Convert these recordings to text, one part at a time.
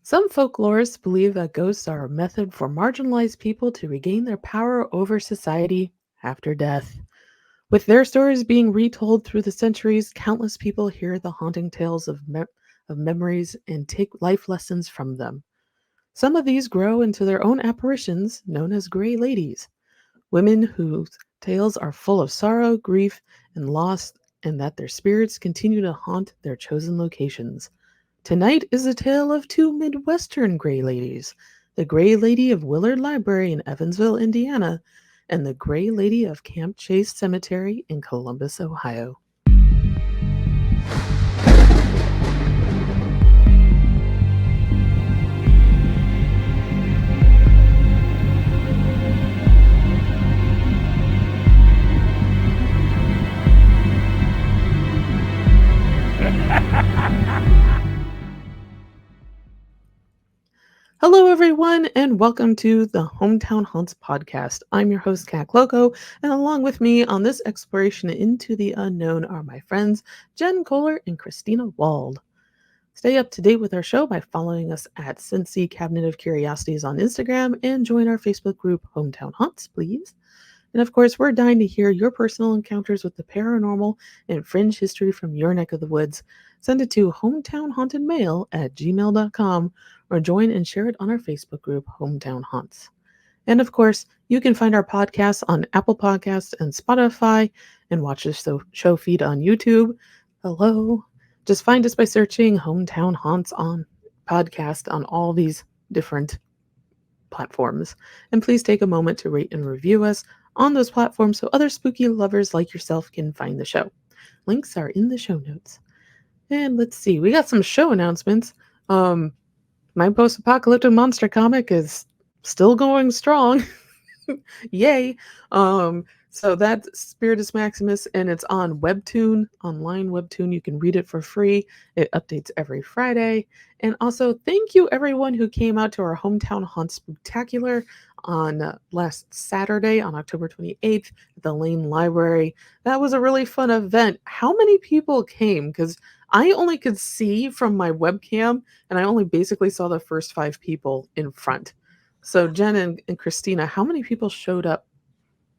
Some folklorists believe that ghosts are a method for marginalized people to regain their power over society after death. With their stories being retold through the centuries, countless people hear the haunting tales of memories and take life lessons from them. Some of these grow into their own apparitions, known as Grey Ladies, women whose tales are full of sorrow, grief, and loss, and that their spirits continue to haunt their chosen locations. Tonight is a tale of two Midwestern Grey Ladies, the Grey Lady of Willard Library in Evansville, Indiana, and the Grey Lady of Camp Chase Cemetery in Columbus, Ohio. Hello, everyone, and welcome to the Hometown Haunts podcast. I'm your host, Cat Loco, and along with me on this exploration into the unknown are my friends Jen Kohler and Christina Wald. Stay up to date with our show by following us at Cincy Cabinet of Curiosities on Instagram and join our Facebook group, Hometown Haunts, please. And of course, we're dying to hear your personal encounters with the paranormal and fringe history from your neck of the woods. Send it to hometownhauntedmail@gmail.com or join and share it on our Facebook group, Hometown Haunts. And of course, you can find our podcasts on Apple Podcasts and Spotify and watch the show feed on YouTube. Hello. Just find us by searching Hometown Haunts on podcast on all these different platforms. And please take a moment to rate and review us on those platforms so other spooky lovers like yourself can find the show. Links are in the show notes. And let's see, we got some show announcements. My post-apocalyptic monster comic is still going strong. Yay. So that's Spiritus Maximus, and it's on Webtoon, online Webtoon. You can read it for free. It updates every Friday. And also, thank you everyone who came out to our Hometown Haunt Spectacular on last Saturday on October 28th at the Lane Library. That was a really fun event. How many people came? Because I only could see from my webcam, and I only basically saw the first 5 people in front. So Jen and Christina, how many people showed up?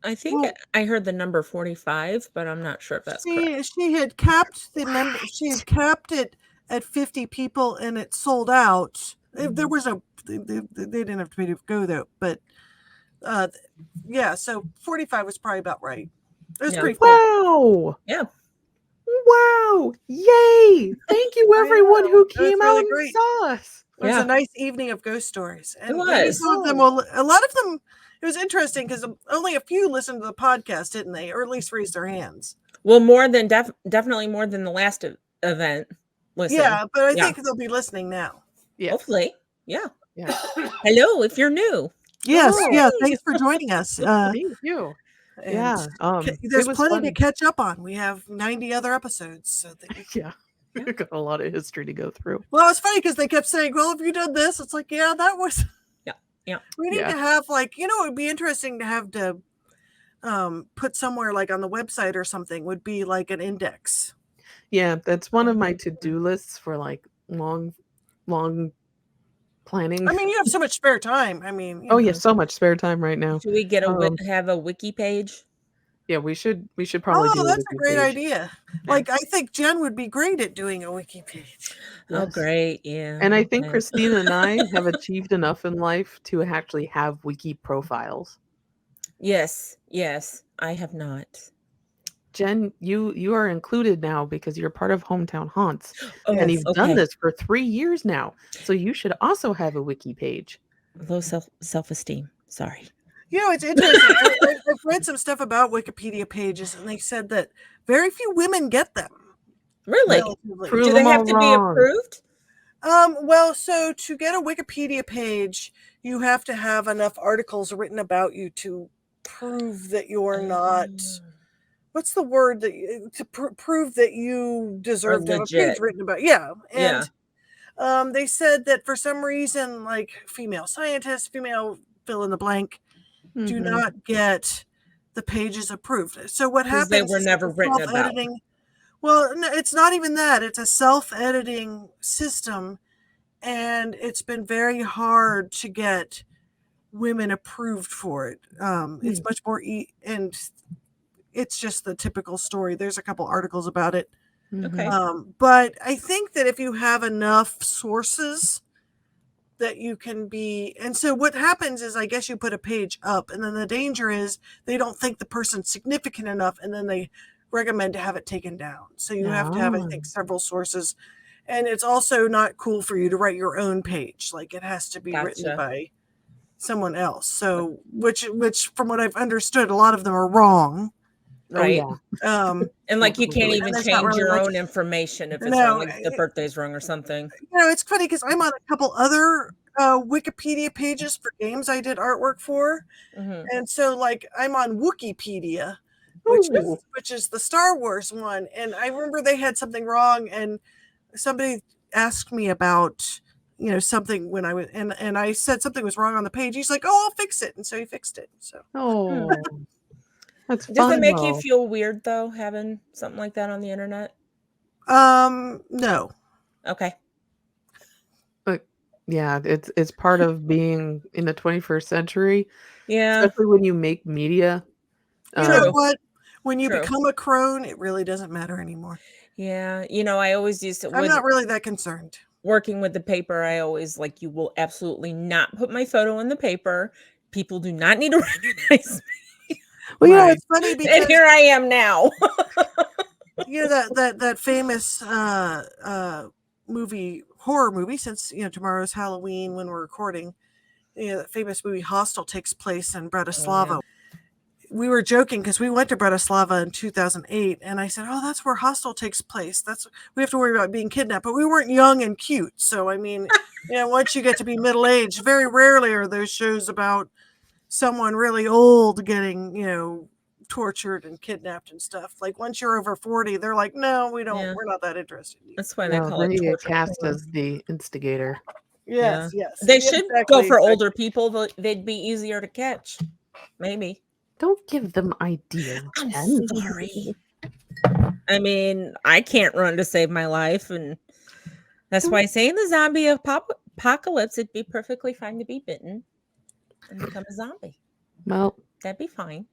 I think I heard the number 45, but I'm not sure if that's correct. She had capped the member. She had capped it at 50 people, and it sold out. There was they didn't have to pay to go though, but yeah. So 45 was probably about right. It was pretty cool. Wow! Yeah. Wow! Yay! Thank you everyone who came out and saw us. It was a nice evening of ghost stories. And it was. Some of them, a lot of them, it was interesting because only a few listened to the podcast, didn't they? Or at least raised their hands. Well, more than definitely more than the last event. Listen. Yeah, but I think they'll be listening now. Yes. Hopefully. Yeah. Hello, if you're new. Yes. Oh, yeah. Thanks for joining us. Thank you. And there's plenty to catch up on. We have 90 other episodes. So we've got a lot of history to go through. Well, it's funny because they kept saying, well, have you done this? It's like, yeah, that was. Yeah. We need to have it would be interesting to have to put somewhere like on the website or something would be like an index. Yeah, that's one of my to-do lists for like long planning. I mean, you have so much spare time. I mean, yeah, so much spare time right now. Should we have a wiki page? Yeah, we should probably do that's a great idea. Like, I think Jen would be great at doing a wiki page. Yes. Oh, great. Yeah. And I think Christina and I have achieved enough in life to actually have wiki profiles. Yes. I have not. Jen, you are included now because you're part of Hometown Haunts. And you've done this for 3 years now. So you should also have a wiki page. Low self-esteem. Sorry. You know, it's interesting. I've read some stuff about Wikipedia pages, and they said that very few women get them. Really? Do they have to be approved? Well, so to get a Wikipedia page, you have to have enough articles written about you to prove that you're not. What's the word to prove that you deserve to have a page written about? Yeah, and they said that for some reason, like female scientists, female fill in the blank, do not get the pages approved. So what happens? They were never written about. Well, no, it's not even that. It's a self-editing system, and it's been very hard to get women approved for it. It's much more and it's just the typical story. There's a couple articles about it. Okay. But I think that if you have enough sources that you can be, and so what happens is, I guess you put a page up, and then the danger is they don't think the person's significant enough, and then they recommend to have it taken down. So you have to have, I think, several sources. And it's also not cool for you to write your own page. Like, it has to be written by someone else. So, which from what I've understood, a lot of them are wrong. Right. Oh, yeah. And like, you can't even change really your much own information if it's wrong, like the birthday's wrong or something. You know, it's funny because I'm on a couple other Wikipedia pages for games I did artwork for. And so, like, I'm on Wikipedia, which is the Star Wars one. And I remember they had something wrong, and somebody asked me about, you know, something when I was, and I said something was wrong on the page. He's like, "Oh, I'll fix it," and so he fixed it. So, That's fun. Does it make you feel weird though, having something like that on the internet? No. Okay. But yeah, it's part of being in the 21st century. Yeah. Especially when you make media. You know what? When you become a crone, it really doesn't matter anymore. Yeah. You know, I always used to. I'm not really that concerned. Working with the paper, I always like, you will absolutely not put my photo in the paper. People do not need to recognize me. Well, you know, it's funny because, and here I am now. You know, that famous horror movie, since, you know, tomorrow's Halloween when we're recording, you know, that famous movie Hostel takes place in Bratislava. We were joking because we went to Bratislava in 2008, and I said, "Oh, that's where Hostel takes place. We have to worry about being kidnapped." But we weren't young and cute, so I mean, you know, once you get to be middle aged, very rarely are those shows about someone really old getting, you know, tortured and kidnapped and stuff. Like, once you're over 40, they're like, "No, we don't. We're not that interested in you." That's why they call it you torture. cast as the instigator. Yes. They should go for older people. They'd be easier to catch. Maybe. Don't give them ideas. I'm sorry. I mean, I can't run to save my life, and that's why I say in the zombie apocalypse, it'd be perfectly fine to be bitten and become a zombie. Well, that'd be fine.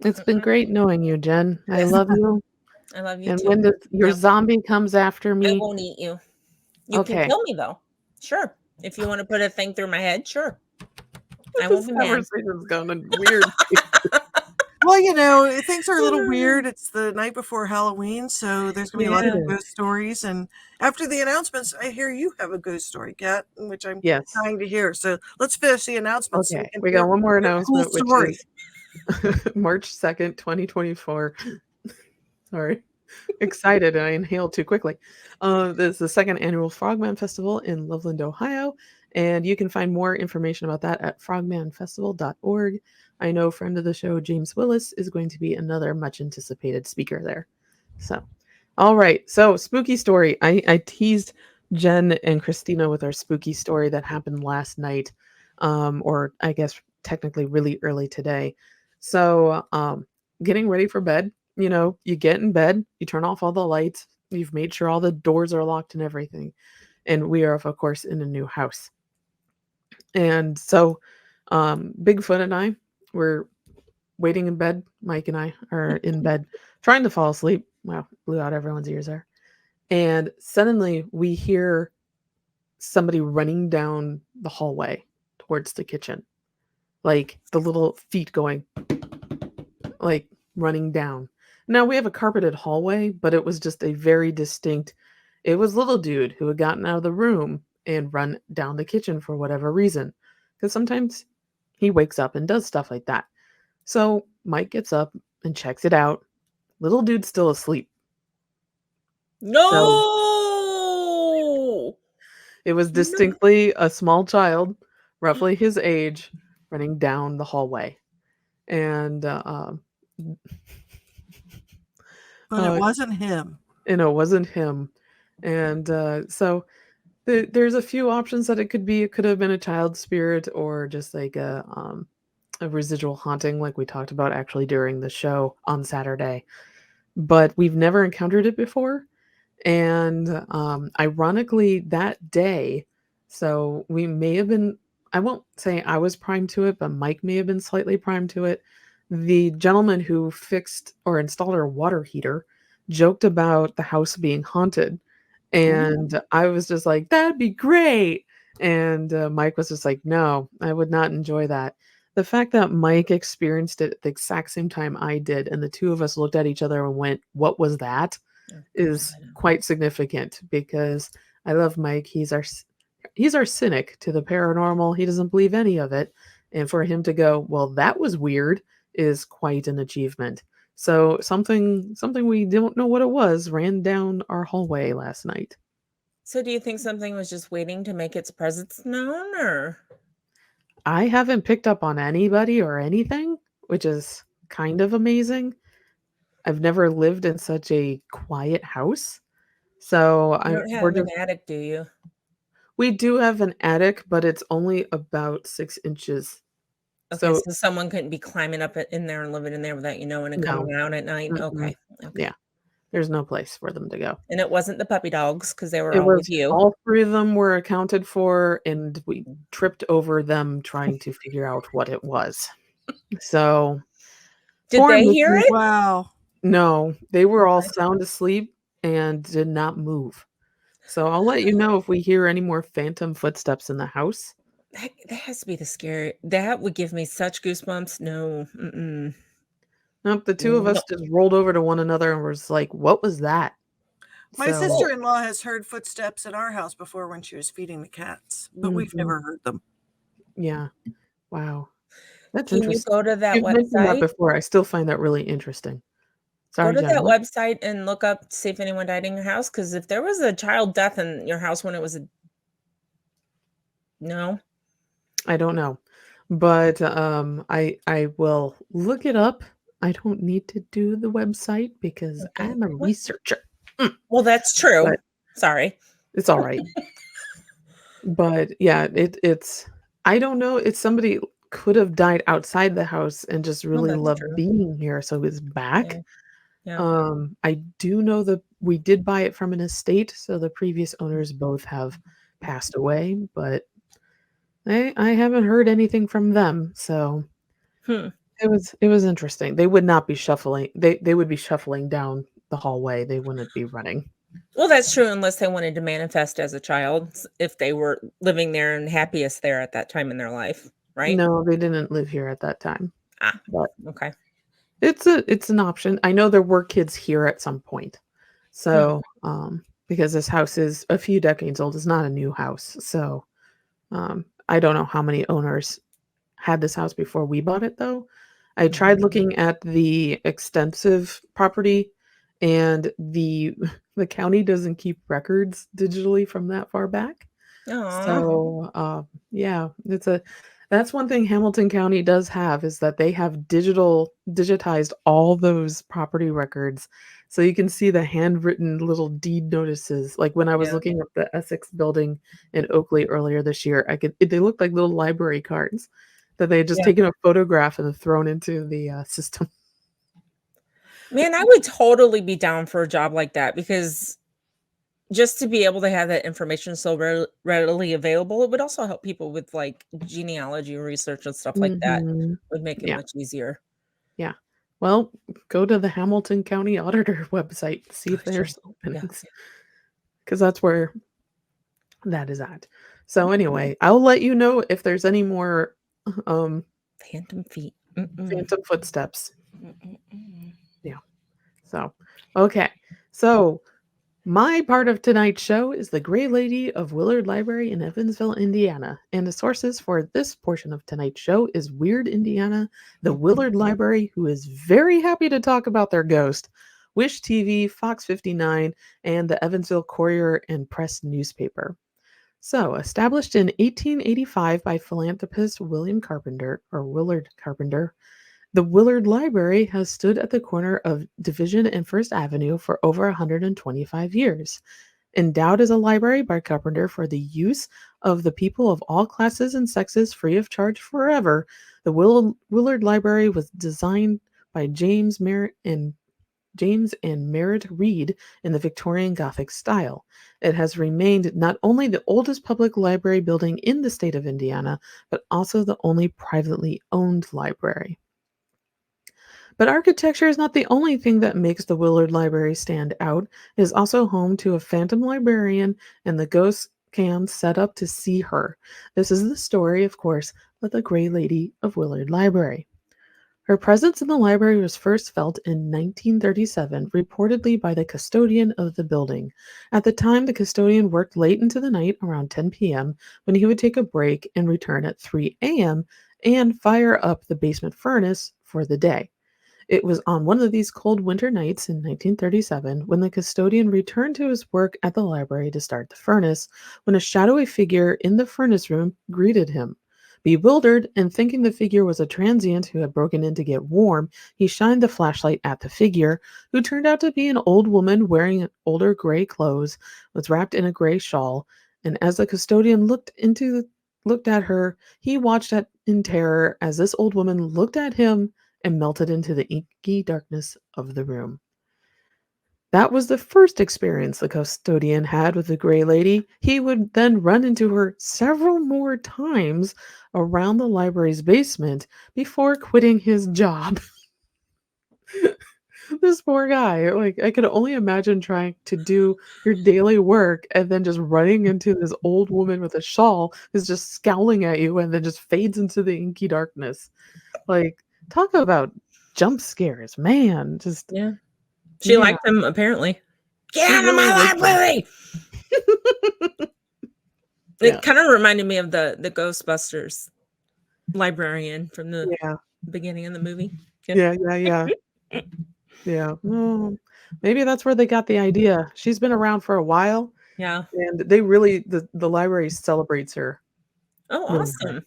It's been great knowing you, Jen. I love you. I love you and too. when your zombie comes after me, I won't eat you. You can kill me though. Sure. If you want to put a thing through my head, sure. I won't be mad. Conversation's going weird. Well, you know, things are a little weird. It's the night before Halloween, so there's going to be a lot of ghost stories. And after the announcements, I hear you have a ghost story, Kat, which I'm dying to hear. So let's finish the announcements. Okay, we got one more announcement, which is March 2nd, 2024. Sorry. Excited, and I inhaled too quickly. This is the second annual Frogman Festival in Loveland, Ohio. And you can find more information about that at frogmanfestival.org. I know friend of the show, James Willis, is going to be another much anticipated speaker there. So, all right. So, spooky story. I teased Jen and Christina with our spooky story that happened last night, or I guess technically really early today. So, getting ready for bed. You know, you get in bed, you turn off all the lights, you've made sure all the doors are locked and everything. And we are, of course, in a new house. And so Bigfoot and I were waiting in bed. Mike and I are in bed trying to fall asleep. Wow, blew out everyone's ears there. And suddenly we hear somebody running down the hallway towards the kitchen. Like the little feet going, like running down. Now we have a carpeted hallway, but it was just a very distinct, it was little dude who had gotten out of the room and run down the kitchen for whatever reason. Because sometimes he wakes up and does stuff like that. So Mike gets up and checks it out. Little dude's still asleep. No! So it was distinctly a small child, roughly his age, running down the hallway. And but it wasn't him. And it wasn't him. And so there's a few options that it could be. It could have been a child spirit or just like a residual haunting, like we talked about actually during the show on Saturday. But we've never encountered it before. And ironically, that day, So we may have been, I won't say I was primed to it, but Mike may have been slightly primed to it. The gentleman who fixed or installed our water heater joked about the house being haunted. And I was just like, that'd be great. And Mike was just like, no, I would not enjoy that. The fact that Mike experienced it at the exact same time I did, and the two of us looked at each other and went, what was that? Oh, Is God. quite significant because I love Mike. He's our cynic to the paranormal. He doesn't believe any of it. And for him to go, well, that was weird, is quite an achievement. So something we don't know what it was ran down our hallway last night. So do you think something was just waiting to make its presence known, or? I haven't picked up on anybody or anything, which is kind of amazing. I've never lived in such a quiet house. So You don't we're have an just, attic, do you? we do have an attic, but it's only about 6 inches. Okay, So so someone couldn't be climbing up in there and living in there without you knowing and no. coming out at night? Mm-mm. Okay, okay. Yeah, there's no place for them to go. And it wasn't the puppy dogs because they were It all was with you. all 3 of them were accounted for, and we tripped over them trying to figure out what it was. So, Did poor they hear Mickey. it? Wow. No, they were all Okay. sound asleep and did not move. So, I'll let you know if we hear any more phantom footsteps in the house. That has to be the scary. That would give me such goosebumps. No, mm-mm. Nope, the 2 of No. us just rolled over to one another and was like, "What was that?" My So sister-in-law has heard footsteps in our house before when she was feeding the cats, but we've Mhm. never heard them. Yeah. Wow. That's Can you interesting. go to that You've mentioned that website? before. I still find that really interesting. Go Sorry, to Jen, that what? website and look up to see if anyone died in your house. Because if there was a child death in your house when it was a no, I don't know. But, I will look it up. I don't need to do the website because okay. I'm a What? researcher. Well, that's true. But Sorry. it's alright. But, yeah, it's I don't know, it's somebody could have died outside the house and just Well, really that's loved true. being here, so it's Yeah. back. Yeah. I do know that we did buy it from an estate, so the previous owners both have passed away, but I haven't heard anything from them, so Hmm. it was interesting. They would not be shuffling. They would be shuffling down the hallway. They wouldn't be running. Well, that's true unless they wanted to manifest as a child, if they were living there and happiest there at that time in their life, right? No, they didn't live here at that time. Ah, But okay. it's an option. I know there were kids here at some point. Hmm. So, because this house is a few decades old, it's not a new house. So, I don't know how many owners had this house before we bought it though. I tried looking at the extensive property and the the county doesn't keep records digitally from that far back. Aw. So, yeah, that's one thing Hamilton County does have is that they have digitized all those property records. So you can see the handwritten little deed notices. Like when I was Yeah. looking up the Essex building in Oakley earlier this year, they looked like little library cards that they had just Yeah. taken a photograph and thrown into the system. Man, I would totally be down for a job like that because just to be able to have that information so readily available, it would also help people with like genealogy research and stuff like that. Mhm. Would make it Yeah, much easier. yeah. Well, go to the Hamilton County Auditor website to see Oh, if sure. there's Yeah. openings, because that's where that is at. So anyway, I'll let you know if there's any more um Phantom feet. Mm-mm. phantom footsteps. Mm-mm-mm. Yeah. So, okay. So, my part of tonight's show is the Gray Lady of Willard Library in Evansville, Indiana. And the sources for this portion of tonight's show is Weird Indiana, the Willard Library, who is very happy to talk about their ghost, Wish TV, Fox 59, and the Evansville Courier and Press newspaper. So, established in 1885 by philanthropist William Carpenter, or Willard Carpenter, the Willard Library has stood at the corner of Division and First Avenue for over 125 years. Endowed as a library by Carpenter for the use of the people of all classes and sexes free of charge forever, the Willard Library was designed by James Merritt and James and Merritt Reed in the Victorian Gothic style. It has remained not only the oldest public library building in the state of Indiana, but also the only privately owned library. But architecture is not the only thing that makes the Willard Library stand out. It is also home to a phantom librarian and the ghost cam set up to see her. This is the story, of course, of the Gray Lady of Willard Library. Her presence in the library was first felt in 1937, reportedly by the custodian of the building. At the time, the custodian worked late into the night, around 10 p.m., when he would take a break and return at 3 a.m. and fire up the basement furnace for the day. It was on one of these cold winter nights in 1937 when the custodian returned to his work at the library to start the furnace, when a shadowy figure in the furnace room greeted him. Bewildered and thinking the figure was a transient who had broken in to get warm, he shined the flashlight at the figure, who turned out to be an old woman wearing older gray clothes, was wrapped in a gray shawl, and as the custodian looked at her, he watched in terror as this old woman looked at him and melted into the inky darkness of the room. That was the first experience the custodian had with the Gray Lady. He would then run into her several more times around the library's basement before quitting his job. This poor guy. Like, I could only imagine trying to do your daily work and then just running into this old woman with a shawl who's just scowling at you and then just fades into the inky darkness. Like, talk about jump scares, man. Just Yeah. She liked him, apparently. Get She out of really my liked him. library! Yeah. It kind of reminded me of the Ghostbusters librarian from the Yeah. beginning of the movie. Yeah. Oh, maybe that's where they got the idea. She's been around for a while, Yeah. and they really the library celebrates her Oh, really hard. awesome.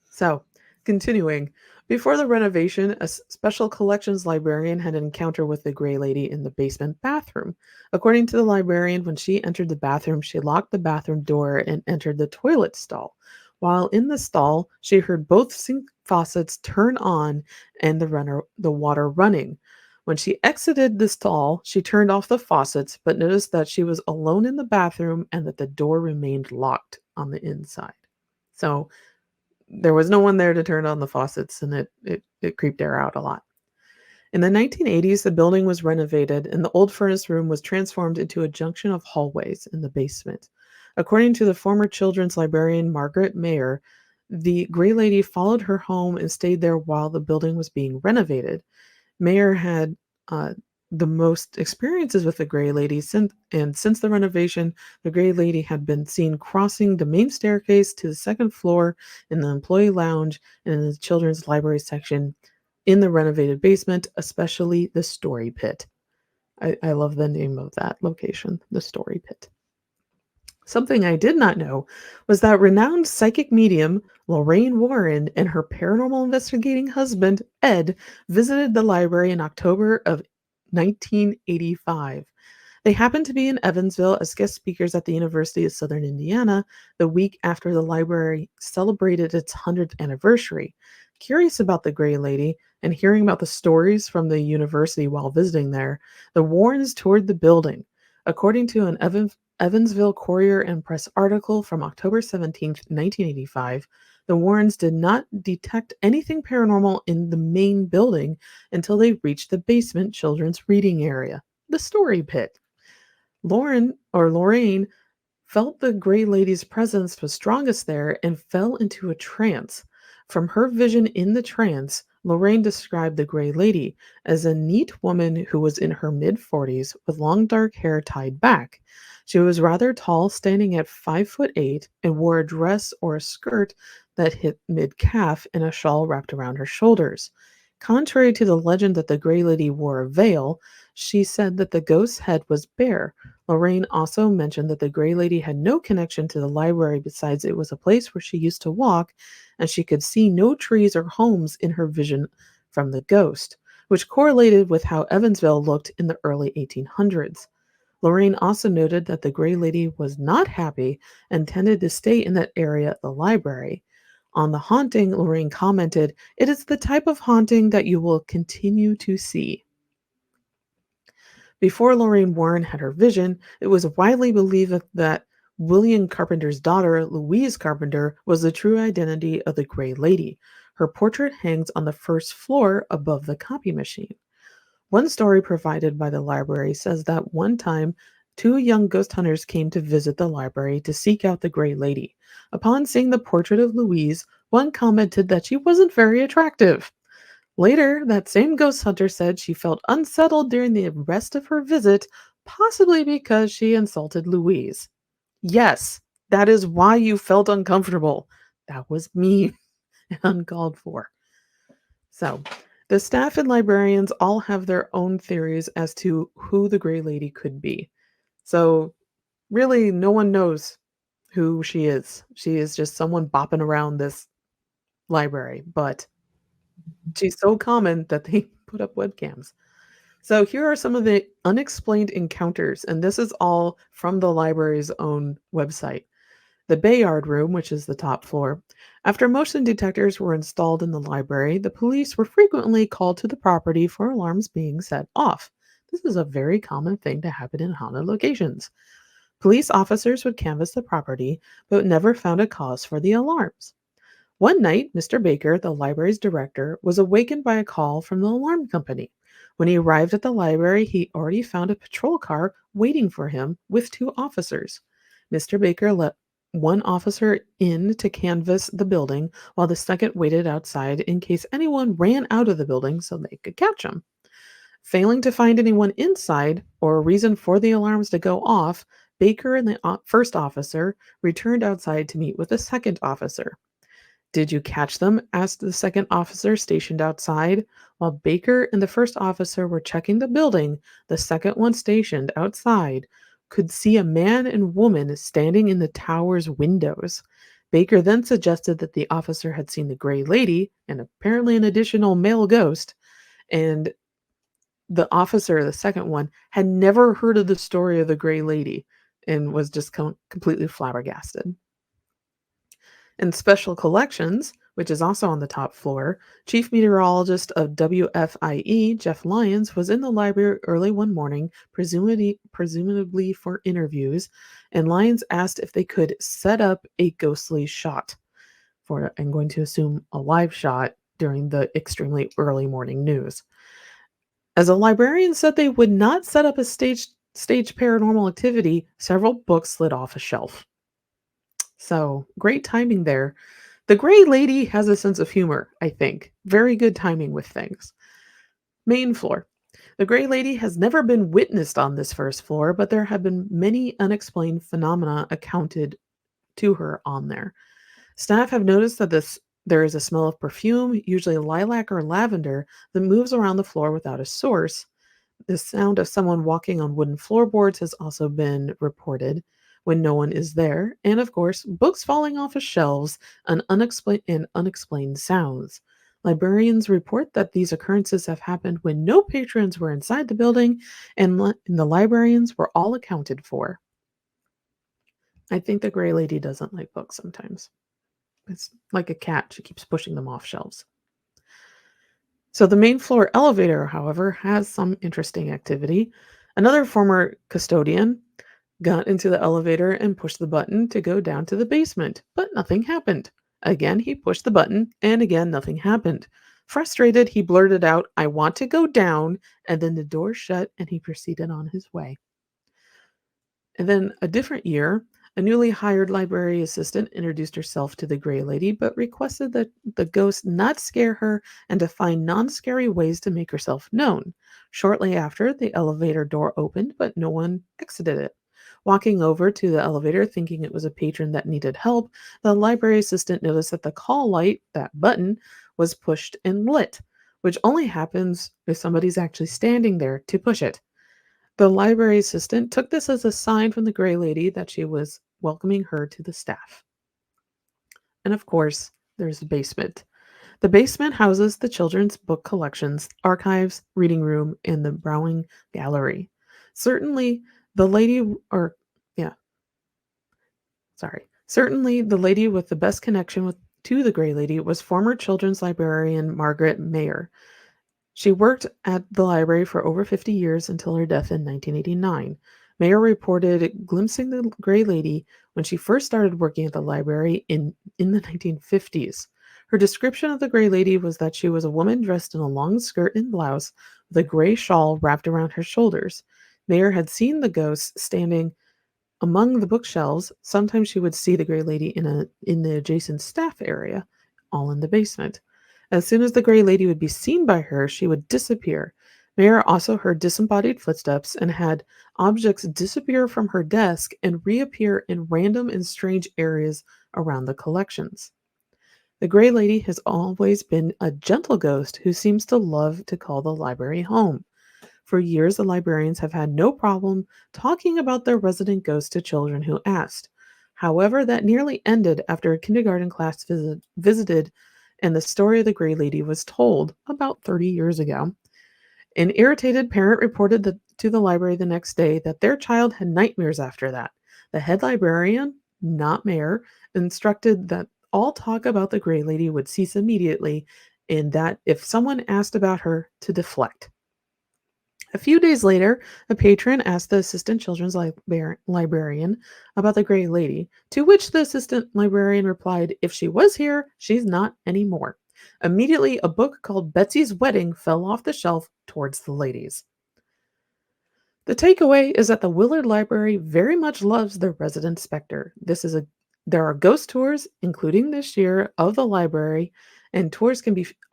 So, continuing, before the renovation, a special collections librarian had an encounter with the Gray Lady in the basement bathroom. According to the librarian, when she entered the bathroom, she locked the bathroom door and entered the toilet stall. While in the stall, she heard both sink faucets turn on and the water running. When she exited the stall, she turned off the faucets, but noticed that she was alone in the bathroom and that the door remained locked on the inside. So there was no one there to turn on the faucets, and it creeped her out a lot. In the 1980s, the building was renovated, and the old furnace room was transformed into a junction of hallways in the basement. According to the former children's librarian Margaret Mayer, the Gray Lady followed her home and stayed there while the building was being renovated. Mayer had the most experiences with the Gray Lady since the renovation, the Gray Lady had been seen crossing the main staircase to the second floor in the employee lounge and in the children's library section in the renovated basement, especially the Story Pit. I love the name of that location, the Story Pit. Something I did not know was that renowned psychic medium Lorraine Warren and her paranormal investigating husband, Ed, visited the library in October of 1985. They happened to be in Evansville as guest speakers at the University of Southern Indiana the week after the library celebrated its 100th anniversary. Curious about the Gray Lady and hearing about the stories from the university while visiting there, the Warrens toured the building. According to an Evansville Courier and Press article from October 17, 1985, the Warrens did not detect anything paranormal in the main building until they reached the basement children's reading area, the Story Pit. Lorraine felt the Gray Lady's presence was strongest there and fell into a trance. From her vision in the trance, Lorraine described the Gray Lady as a neat woman who was in her mid-40s with long dark hair tied back. She was rather tall, standing at 5'8", and wore a dress or a skirt that hit mid-calf and a shawl wrapped around her shoulders. Contrary to the legend that the Gray Lady wore a veil, she said that the ghost's head was bare. Lorraine also mentioned that the Gray Lady had no connection to the library besides it was a place where she used to walk, and she could see no trees or homes in her vision from the ghost, which correlated with how Evansville looked in the early 1800s. Lorraine also noted that the Gray Lady was not happy and tended to stay in that area at the library. On the haunting, Lorraine commented, "It is the type of haunting that you will continue to see." Before Lorraine Warren had her vision, it was widely believed that William Carpenter's daughter, Louise Carpenter, was the true identity of the Gray Lady. Her portrait hangs on the first floor above the copy machine. One story provided by the library says that one time, two young ghost hunters came to visit the library to seek out the Gray Lady. Upon seeing the portrait of Louise, one commented that she wasn't very attractive. Later, that same ghost hunter said she felt unsettled during the rest of her visit, possibly because she insulted Louise. Yes, that is why you felt uncomfortable. That was me and uncalled for. So, the staff and librarians all have their own theories as to who the Gray Lady could be. So, really, no one knows who she is. She is just someone bopping around this library, but she's so common that they put up webcams. So, here are some of the unexplained encounters, and this is all from the library's own website. The Bayard Room, which is the top floor. After motion detectors were installed in the library, the police were frequently called to the property for alarms being set off. This is a very common thing to happen in haunted locations. Police officers would canvass the property, but never found a cause for the alarms. One night, Mr. Baker, the library's director, was awakened by a call from the alarm company. When he arrived at the library, he already found a patrol car waiting for him with two officers. Mr. Baker let one officer in to canvass the building, while the second waited outside in case anyone ran out of the building so they could catch him. Failing to find anyone inside or a reason for the alarms to go off, Baker and the first officer returned outside to meet with the second officer. "Did you catch them?" asked the second officer stationed outside. While Baker and the first officer were checking the building, the second one stationed outside could see a man and woman standing in the tower's windows. Baker then suggested that the officer had seen the Gray Lady and apparently an additional male ghost, and the officer, the second one, had never heard of the story of the Gray Lady and was just completely flabbergasted. In Special Collections, which is also on the top floor, Chief Meteorologist of WFIE, Jeff Lyons, was in the library early one morning, presumably for interviews, and Lyons asked if they could set up a ghostly shot for, I'm going to assume, a live shot during the extremely early morning news. As a librarian said they would not set up a staged paranormal activity, several books slid off a shelf. So, great timing there. The Gray Lady has a sense of humor, I think. Very good timing with things. Main floor. The Gray Lady has never been witnessed on this first floor, but there have been many unexplained phenomena accounted to her on there. Staff have noticed that there is a smell of perfume, usually lilac or lavender, that moves around the floor without a source. The sound of someone walking on wooden floorboards has also been reported when no one is there, and of course, books falling off of shelves and unexplained sounds. Librarians report that these occurrences have happened when no patrons were inside the building and the librarians were all accounted for. I think the Gray Lady doesn't like books sometimes. It's like a cat, she keeps pushing them off shelves. So the main floor elevator, however, has some interesting activity. Another former custodian got into the elevator and pushed the button to go down to the basement, but nothing happened. Again, he pushed the button, and again, nothing happened. Frustrated, he blurted out, "I want to go down," and then the door shut and he proceeded on his way. And then a different year, a newly hired library assistant introduced herself to the Gray Lady, but requested that the ghost not scare her and to find non-scary ways to make herself known. Shortly after, the elevator door opened, but no one exited it. Walking over to the elevator, thinking it was a patron that needed help, the library assistant noticed that the call light, that button, was pushed and lit, which only happens if somebody's actually standing there to push it. The library assistant took this as a sign from the Gray Lady that she was welcoming her to the staff. And of course, there's the basement. The basement houses the children's book collections, archives, reading room, and the Browning Gallery. Certainly, the lady with the best connection to the Gray Lady was former children's librarian Margaret Mayer. She worked at the library for over 50 years until her death in 1989. Mayer reported glimpsing the Gray Lady when she first started working at the library in the 1950s. Her description of the Gray Lady was that she was a woman dressed in a long skirt and blouse with a gray shawl wrapped around her shoulders. Mayer had seen the ghost standing among the bookshelves. Sometimes she would see the Gray Lady in the adjacent staff area, all in the basement. As soon as the Gray Lady would be seen by her, she would disappear. Mayer also heard disembodied footsteps and had objects disappear from her desk and reappear in random and strange areas around the collections. The Gray Lady has always been a gentle ghost who seems to love to call the library home. For years, the librarians have had no problem talking about their resident ghost to children who asked. However, that nearly ended after a kindergarten class visited and the story of the Gray Lady was told about 30 years ago. An irritated parent reported to the library the next day that their child had nightmares after that. The head librarian, not Mayer, instructed that all talk about the Gray Lady would cease immediately and that if someone asked about her, to deflect. A few days later, a patron asked the assistant children's librarian about the Gray Lady, to which the assistant librarian replied, "If she was here, she's not anymore." Immediately, a book called Betsy's Wedding fell off the shelf towards the ladies. The takeaway is that the Willard Library very much loves their resident specter. There are ghost tours, including this year, of the library, and tours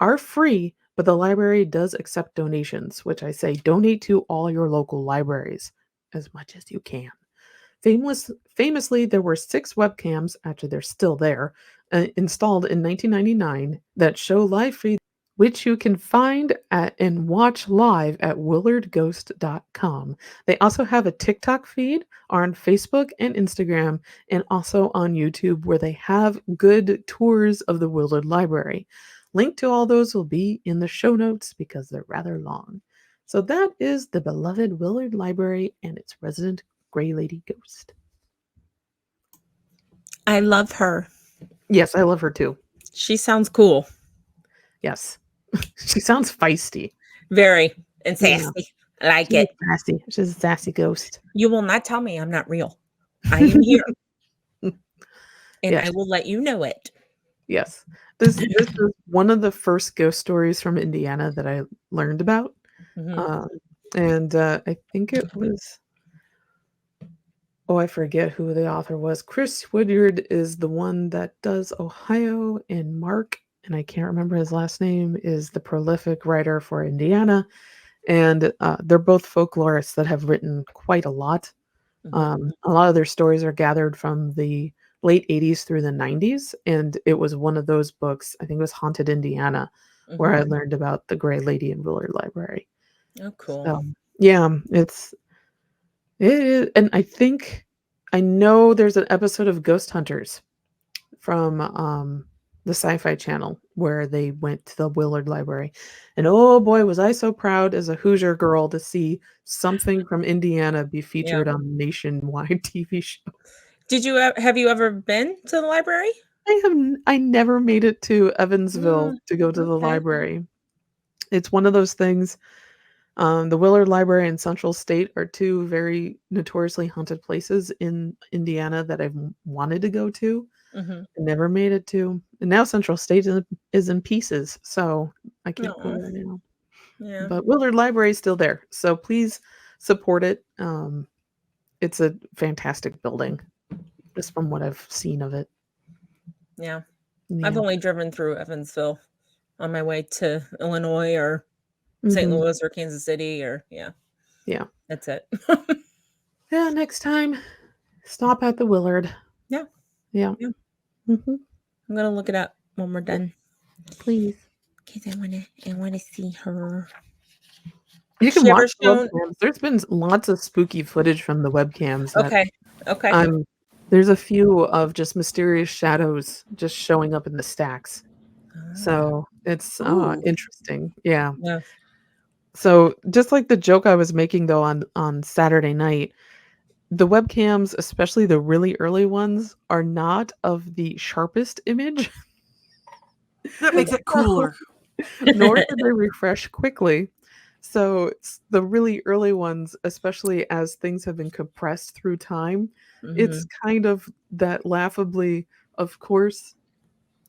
are free, but the library does accept donations, which I say donate to all your local libraries as much as you can. Famously, there were 6 webcams, actually they're still there, installed in 1999 that show live feeds, which you can find and watch live at willardghost.com. They also have a TikTok feed, are on Facebook and Instagram, and also on YouTube, where they have good tours of the Willard Library. Link to all those will be in the show notes because they're rather long. So that is the beloved Willard Library and its resident Gray Lady ghost. I love her. Yes, I love her too. She sounds cool. Yes. She sounds feisty. Very. And sassy. Yeah. I like She's it. sassy. She's a sassy ghost. You will not tell me I'm not real. I am here. And Yes. I will let you know it. Yes. This is one of the first ghost stories from Indiana that I learned about. And I think it was, I forget who the author was. Chris Willard is the one that does Ohio, and Mark, and I can't remember his last name, is the prolific writer for Indiana. And they're both folklorists that have written quite a lot. A lot of their stories are gathered from the late 80s through the 90s. And it was one of those books, I think it was Haunted Indiana, where I learned about the Gray Lady in Willard Library. Oh, cool. So, yeah, and I know there's an episode of Ghost Hunters from the Sci-Fi Channel where they went to the Willard Library. And oh boy, was I so proud as a Hoosier girl to see something from Indiana be featured on a nationwide TV show. Have you ever been to the library? I never made it to Evansville to go to the library. It's one of those things. The Willard Library and Central State are 2 very notoriously haunted places in Indiana that I've wanted to go to. I never made it to. And now Central State is in pieces, so I can't go there now. Yeah. But Willard Library is still there, so please support it. It's a fantastic building, just from what I've seen of it. Yeah. I've only driven through Evansville on my way to Illinois or St. Louis or Kansas City or yeah. That's it. Yeah, next time stop at the Willard. Yeah. I'm gonna look it up when we're done. Please. Because I wanna see her. You can watch the webcams. There's been lots of spooky footage from the webcams. Okay. There's a few of just mysterious shadows just showing up in the stacks. So it's interesting. Yeah. So just like the joke I was making though on Saturday night, the webcams, especially the really early ones, are not of the sharpest image. That makes it cooler. nor did they refresh quickly. So the really early ones, especially as things have been compressed through time, it's kind of that laughably, of course,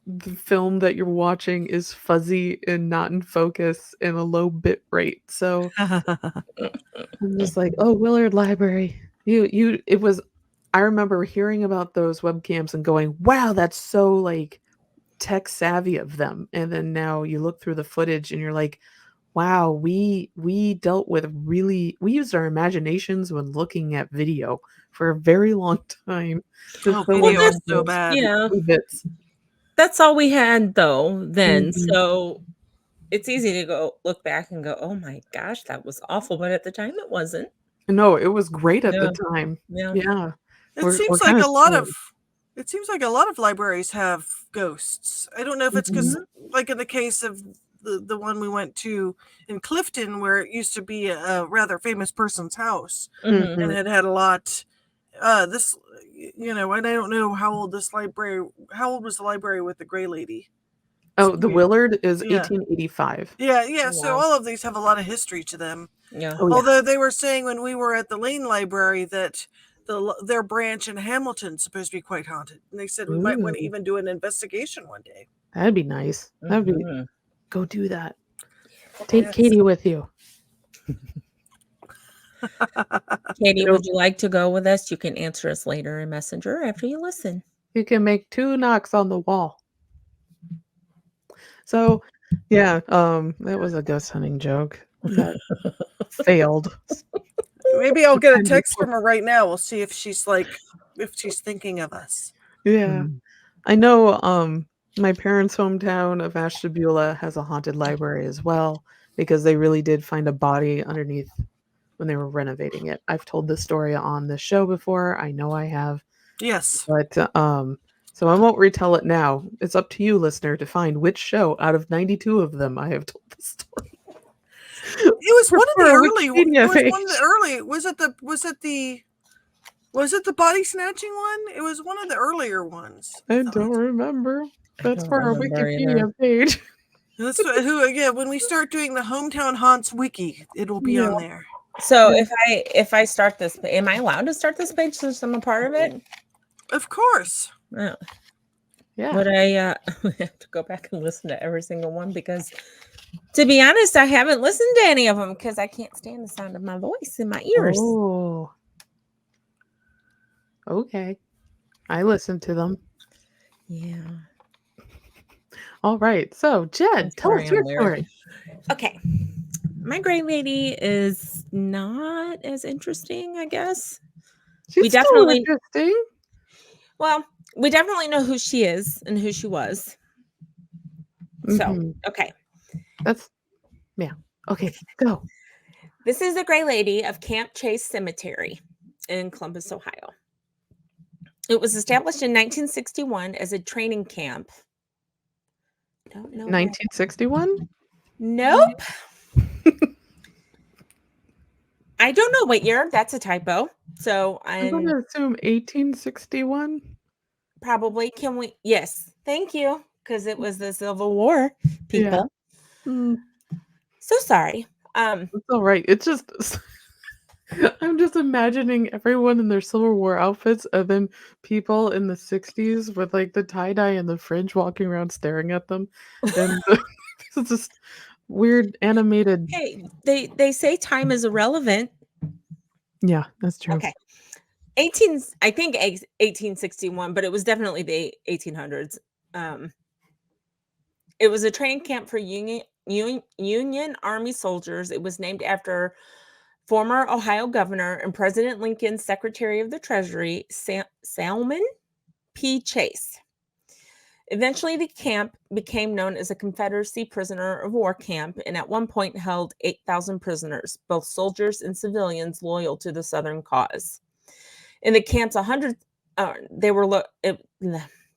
the film that you're watching is fuzzy and not in focus and a low bit rate. So I'm just like, oh, Willard Library. It was, I remember hearing about those webcams and going, wow, that's so like tech savvy of them. And then now you look through the footage and you're like, wow, we dealt with we used our imaginations when looking at video for a very long time to Oh, fill video in is all so those bad. Yeah, bits. that's all we had though then. Mhm. So it's easy to go look back and go, oh my gosh, that was awful. But at the time, it wasn't. No, it was great at the Yeah, time. yeah. Yeah. It We're seems like kind of a lot spoiled. of it seems like a lot of libraries have ghosts. I don't know if it's because, like in the case of the one we went to in Clifton, where it used to be a rather famous person's house, Mhm. and it had a lot. This, and I don't know how old this library. How old was the library with the Gray Lady? Oh, the Willard is Yeah. 1885. Yeah. Oh, So wow. all of these have a lot of history to them. Yeah. Oh, yeah. Although they were saying when we were at the Lane Library that their branch in Hamilton's supposed to be quite haunted, and they said we might want to Ooh, even do an investigation one day. that'd be nice. That'd be Mhm. go do that. Take Yes. Katie with you. Katie, It'll- would you like to go with us? You can answer us later in Messenger after you listen. You can make 2 knocks on the wall. So, yeah, that was a ghost hunting joke that failed. Maybe I'll get a Kind of text cool. from her right now. We'll see if she's thinking of us. Yeah. I know, my parents' hometown of Ashtabula has a haunted library as well because they really did find a body underneath when they were renovating it. I've told this story on the show before. I know I have. Yes. But, so I won't retell it now. It's up to you, listener, to find which show out of 92 of them I have told the story. It was one of the For a early. It Wikipedia was one of the page. early. Was it the body snatching one? It was one of the earlier ones. I don't remember. That's don't for our remember Wikipedia either. page. That's when we start doing the Hometown Haunts wiki, it'll be on there. So Yeah. if I start this, am I allowed to start this page since I'm a part of it? Of course. Oh. Yeah. Would I have to go back and listen to every single one because, to be honest, I haven't listened to any of them because I can't stand the sound of my voice in my ears. Oh. Okay. I listened to them. Yeah. All right. So, Jed, tell sorry, us your I'm weird. story. Okay. My gray lady is not as interesting, I guess. She's We still definitely- interesting. Well, we definitely know who she is and who she was. So, Mhm. okay. Yeah. Okay, go. This is the Gray Lady of Camp Chase Cemetery in Columbus, Ohio. It was established in 1961 as a training camp. Don't know. 1961? Nope. I don't know what year. That's a typo. So I'm going to assume 1861. probably can we? Yes. Thank you. Because it was the Civil War, people. Yeah. So sorry. It's all right. It's just I'm just imagining everyone in their Civil War outfits and then people in the 60s with like the tie-dye and the fringe walking around staring at them. And it's just weird animated. Hey, they say time is irrelevant. Yeah, that's true. Okay. I think 1861, but it was definitely the 1800s. It was a training camp for Union Army soldiers. It was named after former Ohio Governor and President Lincoln's Secretary of the Treasury, Salmon P. Chase. Eventually, the camp became known as a Confederacy prisoner of war camp, and at one point held 8,000 prisoners, both soldiers and civilians loyal to the Southern cause. In the camp's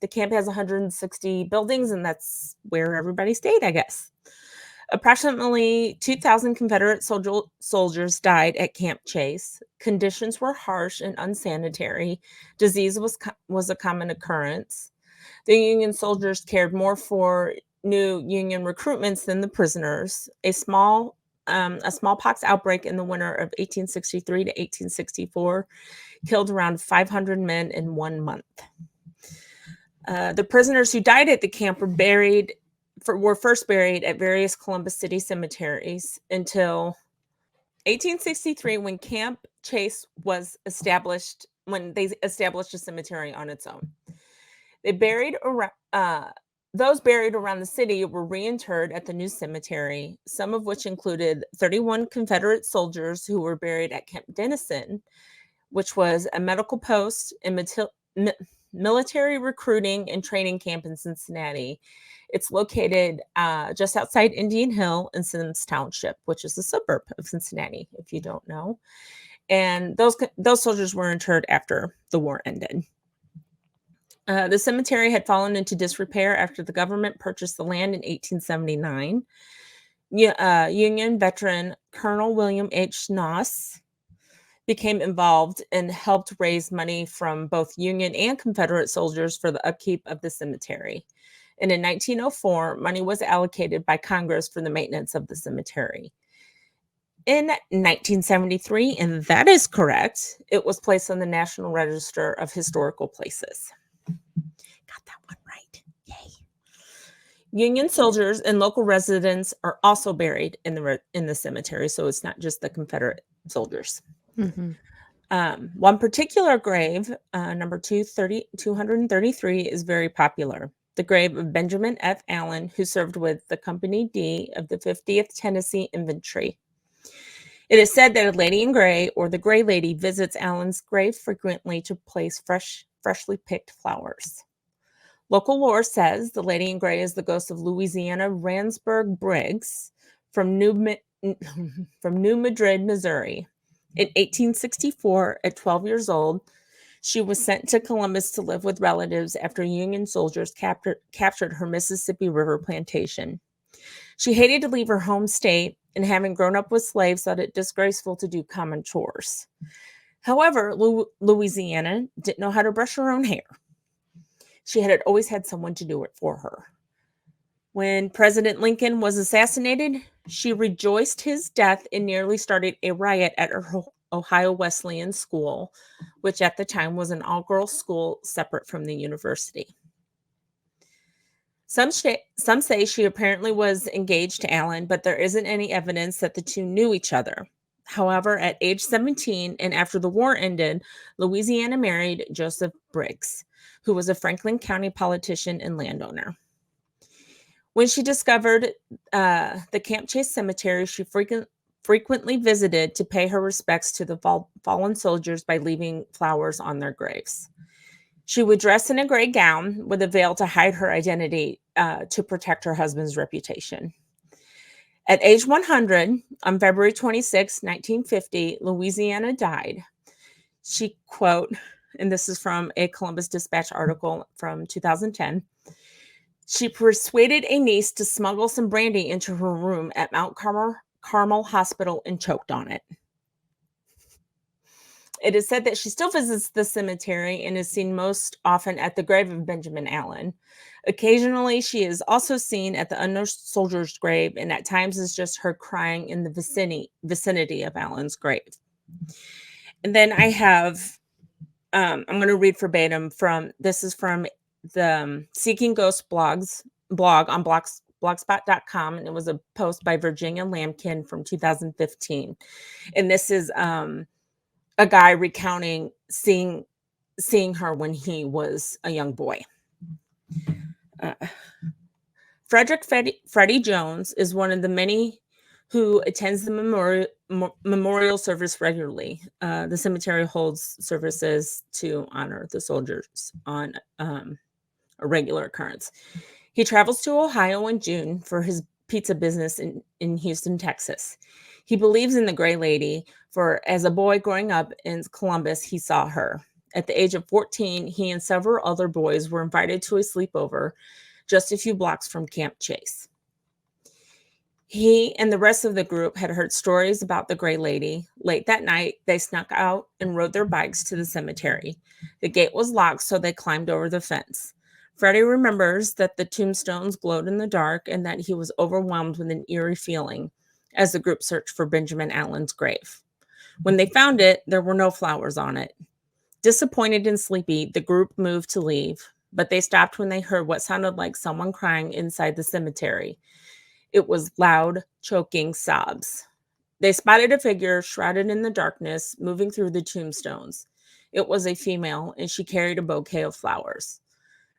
the camp has 160 buildings, and that's where everybody stayed, I guess. Approximately 2,000 Confederate soldiers died at Camp Chase. Conditions were harsh and unsanitary. Disease was a common occurrence. The Union soldiers cared more for new Union recruitments than the prisoners. A smallpox outbreak in the winter of 1863 to 1864 killed around 500 men in 1 month. The prisoners who died at the camp were first buried at various Columbus City cemeteries until 1863, when Camp Chase was established, when they established a cemetery on its own. Those buried around the city were reinterred at the new cemetery, some of which included 31 Confederate soldiers who were buried at Camp Dennison, which was a medical post and military recruiting and training camp in Cincinnati. It's located just outside Indian Hill in Sims Township, which is a suburb of Cincinnati, if you don't know. And those soldiers were interred after the war ended. The cemetery had fallen into disrepair after the government purchased the land in 1879. Union veteran Colonel William H. Noss became involved and helped raise money from both Union and Confederate soldiers for the upkeep of the cemetery. And in 1904, money was allocated by Congress for the maintenance of the cemetery. In 1973, and that is correct, it was placed on the National Register of Historical Places. Got that one right. Yay. Union soldiers and local residents are also buried in the cemetery, so it's not just the Confederate soldiers. Mm-hmm. One particular grave, number 233, is very popular. The grave of Benjamin F. Allen, who served with the Company D of the 50th Tennessee Infantry. It is said that a lady in gray, or the Gray Lady, visits Allen's grave frequently to place freshly picked flowers. Local lore says the lady in gray is the ghost of Louisiana Ransburg Briggs from New Madrid, Missouri. In 1864, at 12 years old, she was sent to Columbus to live with relatives after Union soldiers captured her Mississippi River plantation. She hated to leave her home state, and having grown up with slaves, thought it disgraceful to do common chores. However, Louisiana didn't know how to brush her own hair. She had always had someone to do it for her. When President Lincoln was assassinated, she rejoiced his death and nearly started a riot at her Ohio Wesleyan School, which at the time was an all-girls school separate from the university. Some say she apparently was engaged to Allen, but there isn't any evidence that the two knew each other. However, at age 17 and after the war ended, Louisiana married Joseph Briggs, who was a Franklin County politician and landowner. When she discovered the Camp Chase Cemetery, she frequently visited to pay her respects to the fallen soldiers by leaving flowers on their graves. She would dress in a gray gown with a veil to hide her identity to protect her husband's reputation. At age 100, on February 26, 1950, Louisiana died. She, quote, and this is from a Columbus Dispatch article from 2010, she persuaded a niece to smuggle some brandy into her room at Mount Carmel Hospital and choked on it. It is said that she still visits the cemetery and is seen most often at the grave of Benjamin Allen. Occasionally, she is also seen at the unknown soldier's grave, and at times is just her crying in the vicinity of Allen's grave. And then I have, I'm going to read verbatim this is from the Seeking Ghosts blog on blogspot.com, and it was a post by Virginia Lambkin from 2015. And this is a guy recounting seeing her when he was a young boy. Frederick Freddie Jones is one of the many who attends the memorial service regularly. The cemetery holds services to honor the soldiers on a regular occurrence. He travels to Ohio in June for his pizza business in Houston, Texas. He believes in the Gray Lady, for as a boy growing up in Columbus, he saw her. At the age of 14, he and several other boys were invited to a sleepover just a few blocks from Camp Chase. He and the rest of the group had heard stories about the Gray Lady. Late that night, they snuck out and rode their bikes to the cemetery. The gate was locked, so they climbed over the fence. Freddie remembers that the tombstones glowed in the dark and that he was overwhelmed with an eerie feeling as the group searched for Benjamin Allen's grave. When they found it, there were no flowers on it. Disappointed and sleepy, the group moved to leave, but they stopped when they heard what sounded like someone crying inside the cemetery. It was loud, choking sobs. They spotted a figure shrouded in the darkness moving through the tombstones. It was a female, and she carried a bouquet of flowers.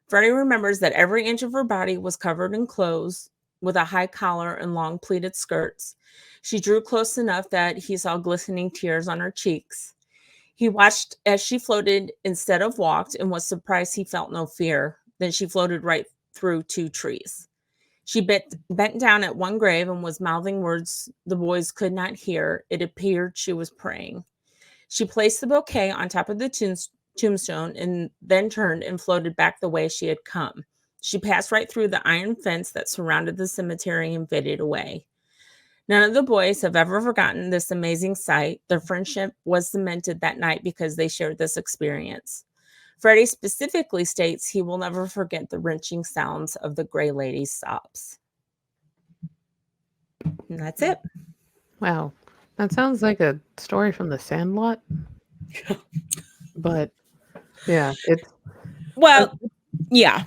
Freddie remembers that every inch of her body was covered in clothes with a high collar and long pleated skirts. She drew close enough that he saw glistening tears on her cheeks. He watched as she floated instead of walked and was surprised he felt no fear. Then she floated right through 2 trees. She bent down at one grave and was mouthing words the boys could not hear. It appeared she was praying. She placed the bouquet on top of the tombstone and then turned and floated back the way she had come. She passed right through the iron fence that surrounded the cemetery and faded away. None of the boys have ever forgotten this amazing sight. Their friendship was cemented that night because they shared this experience. Freddie specifically states he will never forget the wrenching sounds of the Gray Lady's sobs. And that's it. Wow. That sounds like a story from The Sandlot. But yeah, it's Well, yeah.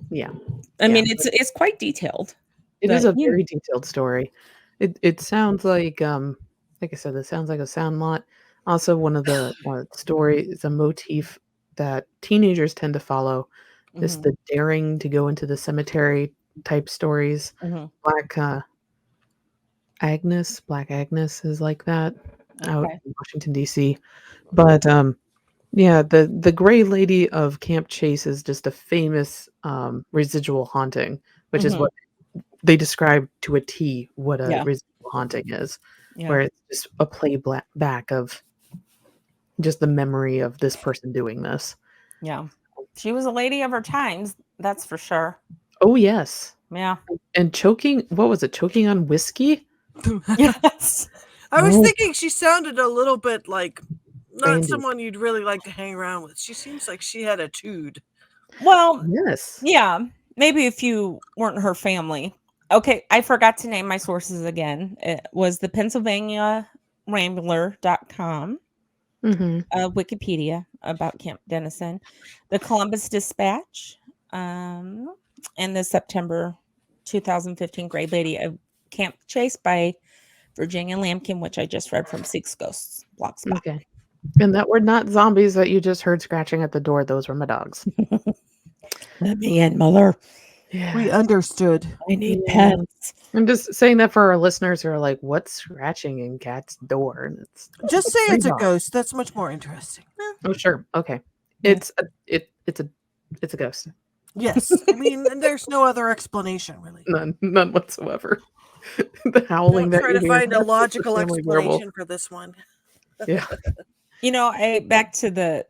yeah. I mean, it's quite detailed. It is but, a very detailed story. It sounds like I said, it sounds like a Sandlot. Also, one of the stories, a motif that teenagers tend to follow is the daring to go into the cemetery type stories. Black Agnes is like that out in Washington, D.C. But yeah, the Gray Lady of Camp Chase is just a famous residual haunting, which is what they describe to a T what a residual haunting is, where it's just a playback of just the memory of this person doing this. Yeah. She was a lady of her times, that's for sure. Oh, yes. Yeah. And choking, what was it? Choking on whiskey? Yes. I was thinking she sounded a little bit like not Brandy. someone you'd really like to hang around with. She seems like she had a tude. Well, Yes. yeah, maybe if you weren't her family. Okay, I forgot to name my sources again. It was the PennsylvaniaRambler.com, Wikipedia about Camp Dennison, the Columbus Dispatch, and the September 2015 Gray Lady of Camp Chase by Virginia Lambkin, which I just read from Six Ghosts Blogspot. Okay. And that were not zombies that you just heard scratching at the door. Those were my dogs. Let me in, mother. Yeah. We understood. I need pets. I'm just saying that for our listeners who are like, what's scratching in Cat's door? And it's Just say it's a dog. ghost. That's much more interesting. Oh, sure. Okay. Yeah. It's a ghost. Yes. I mean, there's no other explanation, really. None whatsoever. The howling Don't that try you to hear, find a that's logical family explanation werewolf. for this one. Yeah. You know, back to the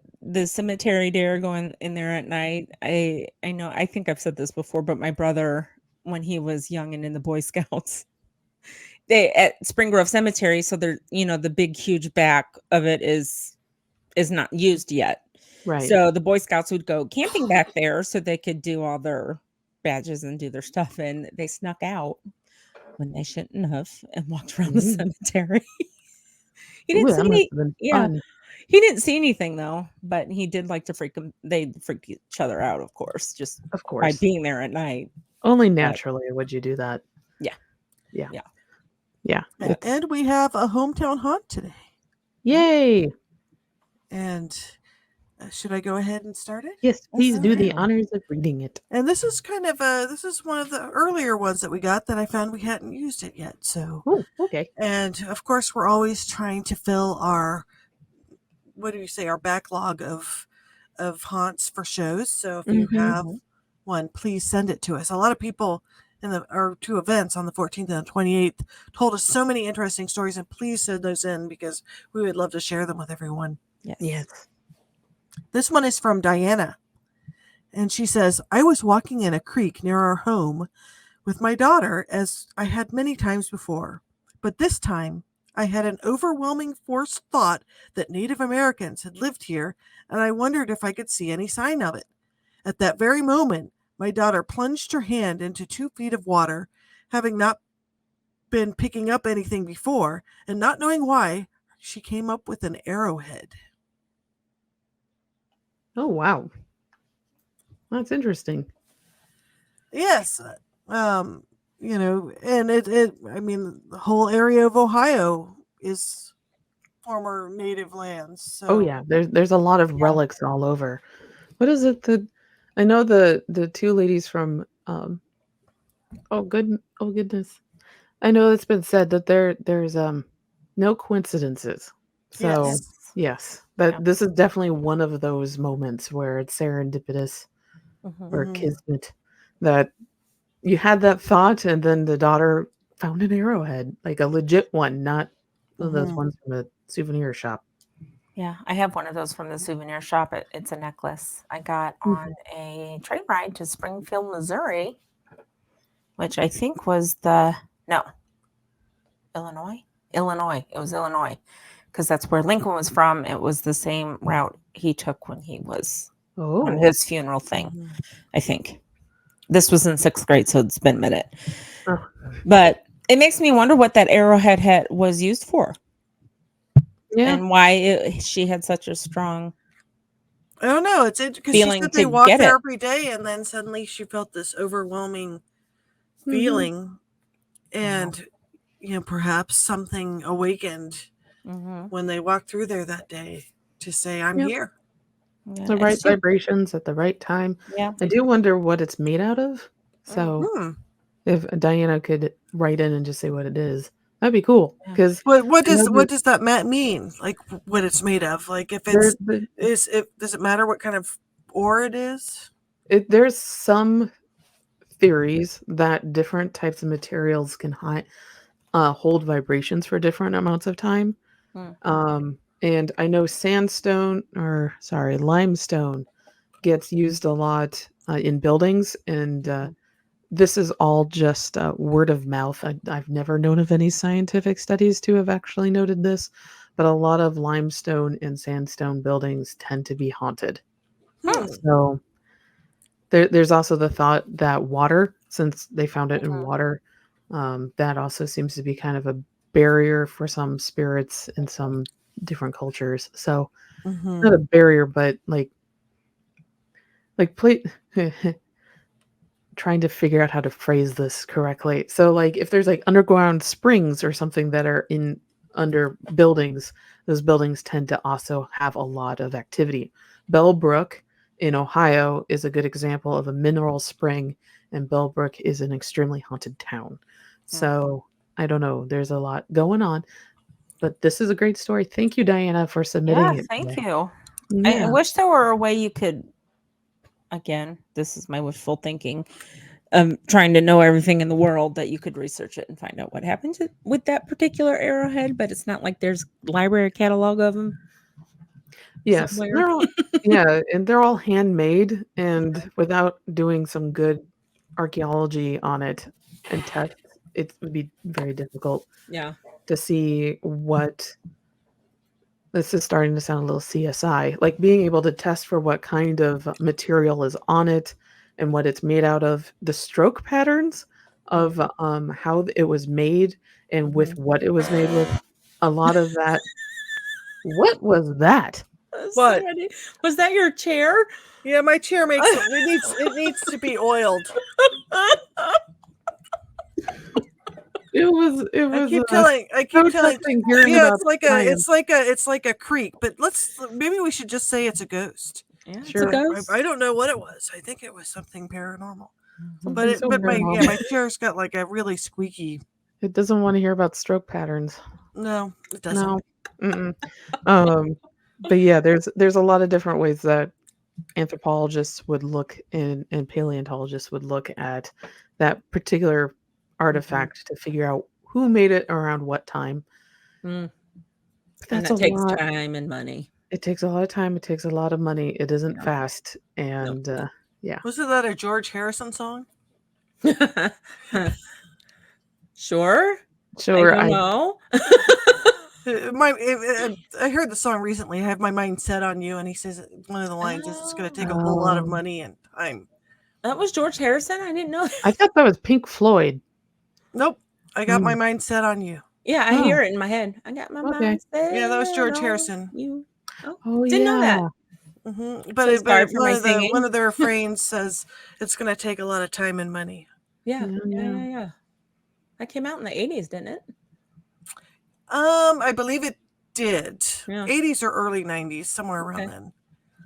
cemetery dare going in there at night. I know, I think I've said this before, but my brother, when he was young and in the Boy Scouts, they at Spring Grove Cemetery, so they're, you know, the big huge back of it is not used yet. Right. So the Boy Scouts would go camping back there so they could do all their badges and do their stuff, and they snuck out when they shouldn't have and walked around the cemetery. He didn't see any. Fun. He didn't see anything though, but he did like to freak them. They freak each other out, of course, just Of by course. being there at night. Only naturally would you do that. Yeah. And we have a hometown haunt today. Yay. And should I go ahead and start it? Yes, please do the Okay. honors of reading it. And this is kind of this is one of the earlier ones that we got that I found we hadn't used it yet. So, Oh, okay. and of course, we're always trying to fill our, what do you say, our backlog of haunts for shows. So if you have one, please send it to us. A lot of people in our 2 events on the 14th and the 28th told us so many interesting stories, and please send those in because we would love to share them with everyone. Yes. This one is from Diana. And she says, I was walking in a creek near our home with my daughter, as I had many times before. But this time, I had an overwhelming forced thought that Native Americans had lived here, and I wondered if I could see any sign of it. At that very moment, My daughter plunged her hand into 2 feet of water, having not been picking up anything before, and not knowing why, she came up with an arrowhead. Oh, wow. That's interesting. Yes. And I mean, the whole area of Ohio is former native lands. So Oh, yeah. There's a lot of relics all over. What is it that I know the two ladies from oh goodness. I know it's been said that there's no coincidences. So Yes. yes, that Yeah. this is definitely one of those moments where it's serendipitous or Mhm. kismet that you had that thought and then the daughter found an arrowhead, like a legit one, not one of those Mhm. ones from the souvenir shop. Yeah, I have one of those from the souvenir shop. It's a necklace I got on a train ride to Springfield, Missouri, which I think was Illinois. Illinois. It was Illinois because that's where Lincoln was from. It was the same route he took when he was on Oh. his funeral thing, Mhm. I think. This was in 6th grade, so it's been a minute. Oh. But it makes me wonder what that arrowhead was used for Yeah. and why she had such a strong I don't know. It's because she feeling said they to walked get there it. every day, and then suddenly she felt this overwhelming Mhm. feeling, and perhaps something awakened Mm-hmm. when they walked through there that day to say, "I'm Yep. here." Yeah, The and right vibrations at the right time. yeah. I do wonder what it's made out of. So Hmm. if Diana could write in and just say what it is, that'd be cool. Yeah. Because What I know does that mean? Like what it's made of? Like if there, does it matter what kind of ore it is? there's some theories that different types of materials can hold vibrations for different amounts of time. And I know limestone gets used a lot in buildings, and this is all just word of mouth. I've never known of any scientific studies to have actually noted this, but a lot of limestone and sandstone buildings tend to be haunted. Hmm. So there's also the thought that water, since they found it in water, that also seems to be kind of a barrier for some spirits in some different cultures. So Mhm. not a barrier, but like plate. Trying to figure out how to phrase this correctly. So, like, if there's like underground springs or something that are in under buildings, those buildings tend to also have a lot of activity. Bellbrook in Ohio is a good example of a mineral spring, and Bellbrook is an extremely haunted town. So, I don't know. There's a lot going on, but this is a great story. Thank you, Diana, for submitting Yeah, it thank today. you. I Yeah. wish there were a way you could, again, this is my wishful thinking, trying to know everything in the world, that you could research it and find out what happened with that particular arrowhead, but it's not like there's library catalog of them Yes, somewhere. they're all yeah, and they're all handmade, and without doing some good archaeology on it and tests, it would be very difficult Yeah. to see what this is starting to sound a little CSI, like being able to test for what kind of material is on it and what it's made out of, the stroke patterns of, how it was made and with what it was made with, a lot of that. What was that? What? Was that your chair? Yeah, my chair makes it needs to be oiled. It was I keep telling protesting hearing yeah, about science. it's like a creek, but maybe we should just say it's a ghost. Yeah, it's a Sure. ghost. I don't know what it was. I think it was something paranormal. Something so paranormal. My chair's got like a really squeaky. It doesn't wanna hear about stroke patterns. No, it doesn't. No. Mm-mm. But yeah, there's a lot of different ways that anthropologists would look and paleontologists would look at that particular artifact to figure out who made it around what time. And That's that a takes lot. time and money. It takes a lot of time, it takes a lot of money, it isn't Yeah. fast, and, yeah. Wasn't that a George Harrison song? Sure. Sure, I don't know. I heard the song recently. I have my mind set on you, and he says one of the lines is, "It's going to take a whole lot of Oh. money and time." That was George Harrison? I didn't know that. I thought that was Pink Floyd. Nope. I got my mind set on you. Yeah, I Oh. hear it in my head. I got my Okay. mind set. Yeah, that was George on Harrison. You. Oh, Didn't know that. But, So sorry for my singing. one of the refrains says it's going to take a lot of time and money. Yeah. Yeah. That came out in the 80s, didn't it? I believe it did. Yeah. 80s or early 90s, somewhere around then.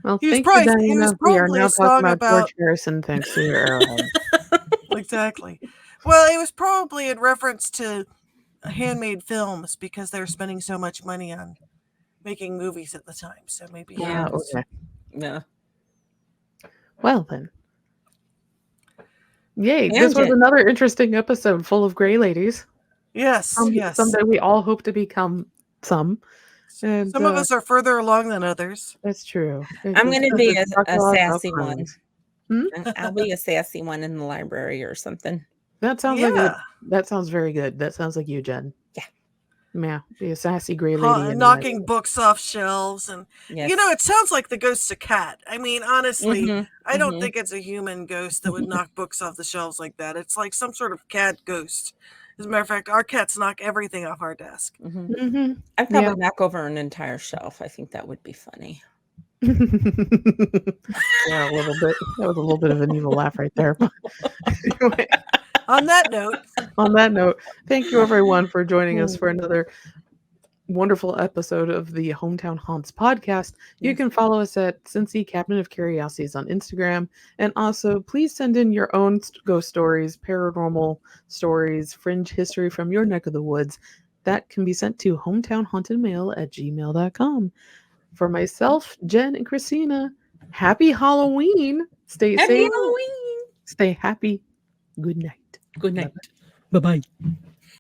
Well, He was thank probably- you, he was Diana. We are probably now a song talking about about- George Harrison thanks to your arrowhead. Exactly. Well, it was probably in reference to handmade films because they were spending so much money on making movies at the time. So maybe. Yeah. Okay. Yeah. Well then. Yay, this was Tangent. another interesting episode full of gray ladies. Yes. Yes. Someday we all hope to become some. And Some of us are further along than others. that's true. I'm going to be a sassy one. friends. Hmm? I'll be a sassy one in the library or something. That sounds Yeah. that sounds very good. That sounds like you, Jen. Yeah. Yeah. Be a sassy gray lady. in the Knocking books off shelves. And, Yes. it sounds like the ghost's a cat. I mean, honestly, Mhm, I don't mhm. think it's a human ghost that would knock books off the shelves like that. It's like some sort of cat ghost. As a matter of fact, our cats knock everything off our desk. Mhm. Mm-hmm. I'd probably knock over an entire shelf. I think that would be funny. Yeah, a little bit. That was a little bit of an evil laugh right there. Anyway, On that note, on that note, thank you everyone for joining us for another wonderful episode of the Hometown Haunts podcast. You can follow us at Cincy Cabinet of Curiosities on Instagram, and also please send in your own ghost stories, paranormal stories, fringe history from your neck of the woods. That can be sent to hometownhauntedmail@gmail.com. For myself, Jen, and Christina, happy Halloween. Stay Happy safe. Halloween. Stay happy. Good night. Good night. Bye-bye.